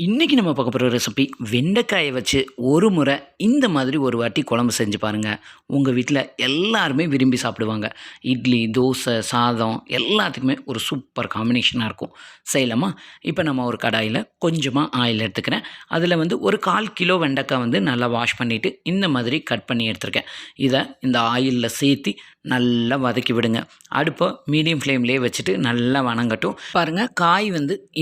இன்றைக்கி நம்ம பார்க்க போகிற ரெசிபி வெண்டைக்காயை வச்சு ஒரு முறை இந்த மாதிரி ஒரு வாட்டி குழம்பு செஞ்சு பாருங்கள். உங்கள் வீட்டில் எல்லாருமே விரும்பி சாப்பிடுவாங்க. இட்லி, தோசை, சாதம் எல்லாத்துக்குமே ஒரு சூப்பர் காம்பினேஷனாக இருக்கும். செய்யலாமா? இப்போ நம்ம ஒரு கடாயில் கொஞ்சமாக ஆயில் எடுத்துக்கிறேன். அதில் ஒரு 1/4 கிலோ வெண்டைக்காய் நல்லா வாஷ் பண்ணிவிட்டு இந்த மாதிரி கட் பண்ணி எடுத்துருக்கேன். இதை இந்த ஆயிலில் சேர்த்து நல்லா வதக்கி விடுங்க. அடுப்பை மீடியம் ஃப்ளேம்லேயே வச்சுட்டு நல்லா வணங்கட்டும். பாருங்கள், காய்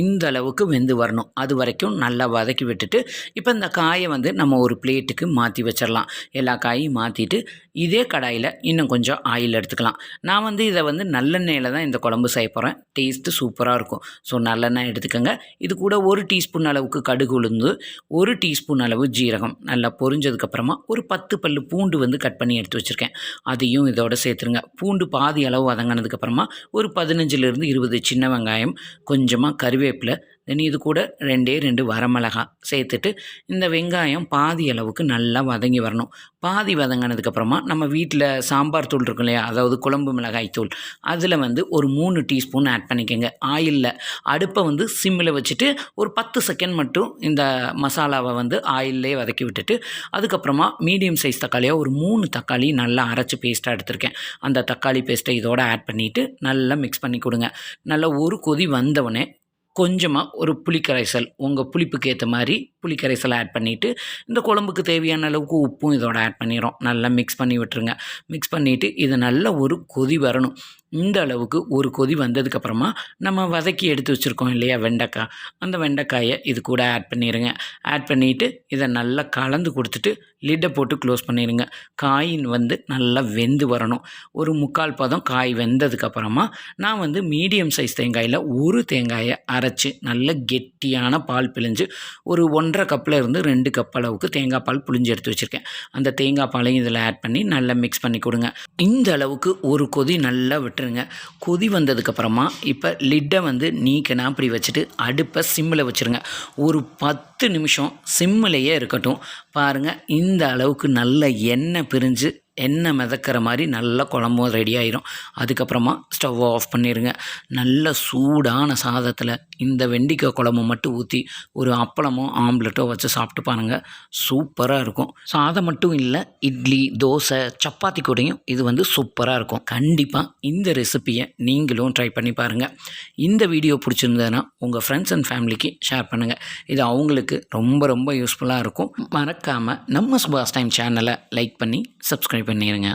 இந்த அளவுக்கு வெந்து வரணும். அது வரைக்கும் நல்லா வதக்கி விட்டுட்டு இப்போ இந்த காயை நம்ம ஒரு பிளேட்டுக்கு மாற்றி வச்சிடலாம். எல்லா காயும் மாற்றிட்டு இதே கடாயில் இன்னும் கொஞ்சம் ஆயில் எடுத்துக்கலாம். நான் இதை நல்லெண்ணெயில் தான் இந்த குழம்பு செய்ய போகிறேன். டேஸ்ட்டு சூப்பராக இருக்கும். ஸோ நல்லெண்ணெய் எடுத்துக்கோங்க. இது கூட 1 டீஸ்பூன் அளவுக்கு கடுகு உளுந்து, 1 டீஸ்பூன் அளவு ஜீரகம் நல்லா பொரிஞ்சதுக்கப்புறமா ஒரு 10 பல்லு பூண்டு கட் பண்ணி எடுத்து வச்சுருக்கேன். அதையும் இதோட சேர்த்துருங்க. பூண்டு பாதி அளவு வதங்கினதுக்கப்புறமா ஒரு 15லேருந்து 20 சின்ன வெங்காயம், கொஞ்சமாக கருவேப்பிலை, தென் இது கூட 2 வரமிளகாய் சேர்த்துட்டு இந்த வெங்காயம் பாதி அளவுக்கு நல்லா வதங்கி வரணும். பாதி வதங்கினதுக்கப்புறமா நம்ம வீட்டில் சாம்பார் தூள் இருக்கும் இல்லையா, அதாவது குழம்பு மிளகாய் தூள், அதில் ஒரு 3 டீஸ்பூன் ஆட் பண்ணிக்கோங்க. ஆயிலில் அடுப்பை சிம்மில் வச்சுட்டு ஒரு 10 செகண்ட் மட்டும் இந்த மசாலாவை ஆயிலே வதக்கி விட்டுட்டு அதுக்கப்புறமா மீடியம் சைஸ் தக்காளியாக ஒரு 3 தக்காளி நல்லா அரைச்சி பேஸ்ட்டாக எடுத்திருக்கேன். அந்த தக்காளி பேஸ்ட்டை இதோட ஆட் பண்ணிவிட்டு நல்லா மிக்ஸ் பண்ணி கொடுங்க. நல்லா ஒரு கொதி வந்தவுடனே கொஞ்சமாக ஒரு புளிக்கரைசல், உங்கள் புளிப்புக்கு ஏற்ற மாதிரி புளிக்கரைசல் ஆட் பண்ணிவிட்டு இந்த குழம்புக்கு தேவையான அளவுக்கு உப்பும் இதோட ஆட் பண்ணிடுறோம். நல்லா மிக்ஸ் பண்ணி விட்டுருங்க. மிக்ஸ் பண்ணிவிட்டு இது நல்ல ஒரு கொதி வரணும். இந்த அளவுக்கு ஒரு கொதி வந்ததுக்கப்புறமா நம்ம வதக்கி எடுத்து வச்சுருக்கோம் இல்லையா வெண்டைக்காய், அந்த வெண்டைக்காயை இது கூட ஆட் பண்ணிடுங்க. ஆட் பண்ணிவிட்டு இதை நல்லா கலந்து கொடுத்துட்டு லிட்டை போட்டு க்ளோஸ் பண்ணிடுங்க. காயின் நல்லா வெந்து வரணும். ஒரு 3/4 பதம் காய் வெந்ததுக்கப்புறமா நான் மீடியம் சைஸ் தேங்காயில் ஒரு தேங்காயை அரைச்சி நல்ல கெட்டியான பால் பிழிஞ்சு ஒரு 1.5 கப்பில் இருந்து 2 கப் அளவுக்கு தேங்காய் பால் புழிஞ்சு எடுத்து வச்சுருக்கேன். அந்த தேங்காய் பாலையும் இதில் ஆட் பண்ணி நல்லா மிக்ஸ் பண்ணி கொடுங்க. இந்த அளவுக்கு ஒரு கொதி நல்லா விட்டுருங்க. கொதி வந்ததுக்கப்புறமா இப்போ லிட்டை நீக்கினா அப்படி வச்சுட்டு அடுப்பை சிம்மில் வச்சுருங்க. ஒரு 10 நிமிஷம் சிம்மிலேயே இருக்கட்டும். பாருங்கள், இந்த அளவுக்கு நல்ல எண்ணெய் பிரிஞ்சு எண்ணெய் மிதக்கிற மாதிரி நல்லா குழம்பும் ரெடி ஆயிரும். அதுக்கப்புறமா ஸ்டவ் ஆஃப் பண்ணிடுங்க. நல்ல சூடான சாதத்தில் இந்த வெண்டைக்காய் குழம்பு மட்டும் ஊற்றி ஒரு அப்பளமோ ஆம்லெட்டோ வச்சு சாப்பிட்டு பாருங்கள், சூப்பராக இருக்கும். சாதம் மட்டும் இல்லை, இட்லி, தோசை, சப்பாத்தி கூடயும் இது சூப்பராக இருக்கும். கண்டிப்பாக இந்த ரெசிப்பியை நீங்களும் ட்ரை பண்ணி பாருங்கள். இந்த வீடியோ பிடிச்சிருந்ததுன்னா உங்கள் ஃப்ரெண்ட்ஸ் அண்ட் ஃபேமிலிக்கு ஷேர் பண்ணுங்கள். இது அவங்களுக்கு ரொம்ப ரொம்ப யூஸ்ஃபுல்லாக இருக்கும். மறக்காமல் நம்ம சுபாஷ் டைம் சேனலை லைக் பண்ணி சப்ஸ்கிரைப் பண்ணிடுங்க.